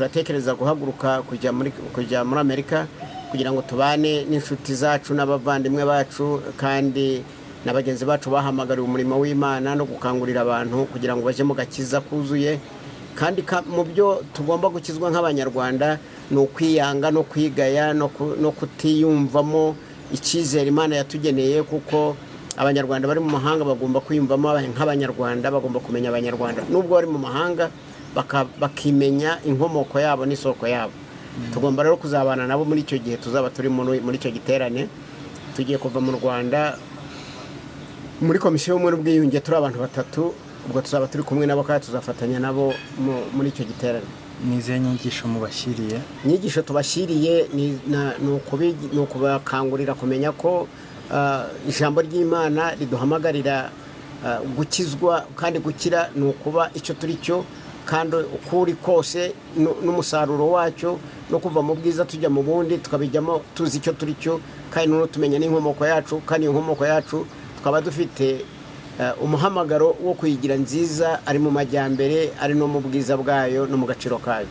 turatekereza guhaguruka kujya muri Amerika kugira ngo tubane n'inshuti zacu n'abavandimwe bacu kandi n'abagenzi bacu bahamagariwe umurimo w'Imana no gukangurira abantu kugira ngo baje mu gakiza kuzuye kandi mu byo tugomba gukizwa nk'abanyarwanda no kwiyanga no kwigaya no kutiyumvamo icyizere Imana yatugeneye kuko abanyarwanda bari mu mahanga bagomba kwiyumvamo nk'abanyarwanda bagomba kumenya abanyarwanda nubwo bari mu mahanga bakimenya inkomoko yabo n'isoko yabo tugomba rero kuzabana nabo muri icyo gihe tuzaba turi muri icyo giterane tugiye kuva mu Rwanda muri komisiyo y'ubumwe n'ubwiyunge turi abantu batatu ubwo tuzaba turi kumwe nabo kandi tuzafatanya nabo muri icyo giterane nize nyigisho mubashiriye inyigisho tubashiriye ni ukubakangurira kumenya ko ijambo ry'Imana riduhamagarira gukizwa kandi gukira ni ukuba icyo turi cyo kandi ukuri kose n'umusaruro wacyo no kuva mu bwiza tujya mu bundi tukabijyamo tuzi icyo turi cyo kandi no tumenya n'inkomoko yacu kandi inkomoko yacu tukaba dufite umuhamagaro wo kuyigira nziza ari mu majyambere ari no mu bwiza bwayo no mu gaciro kayo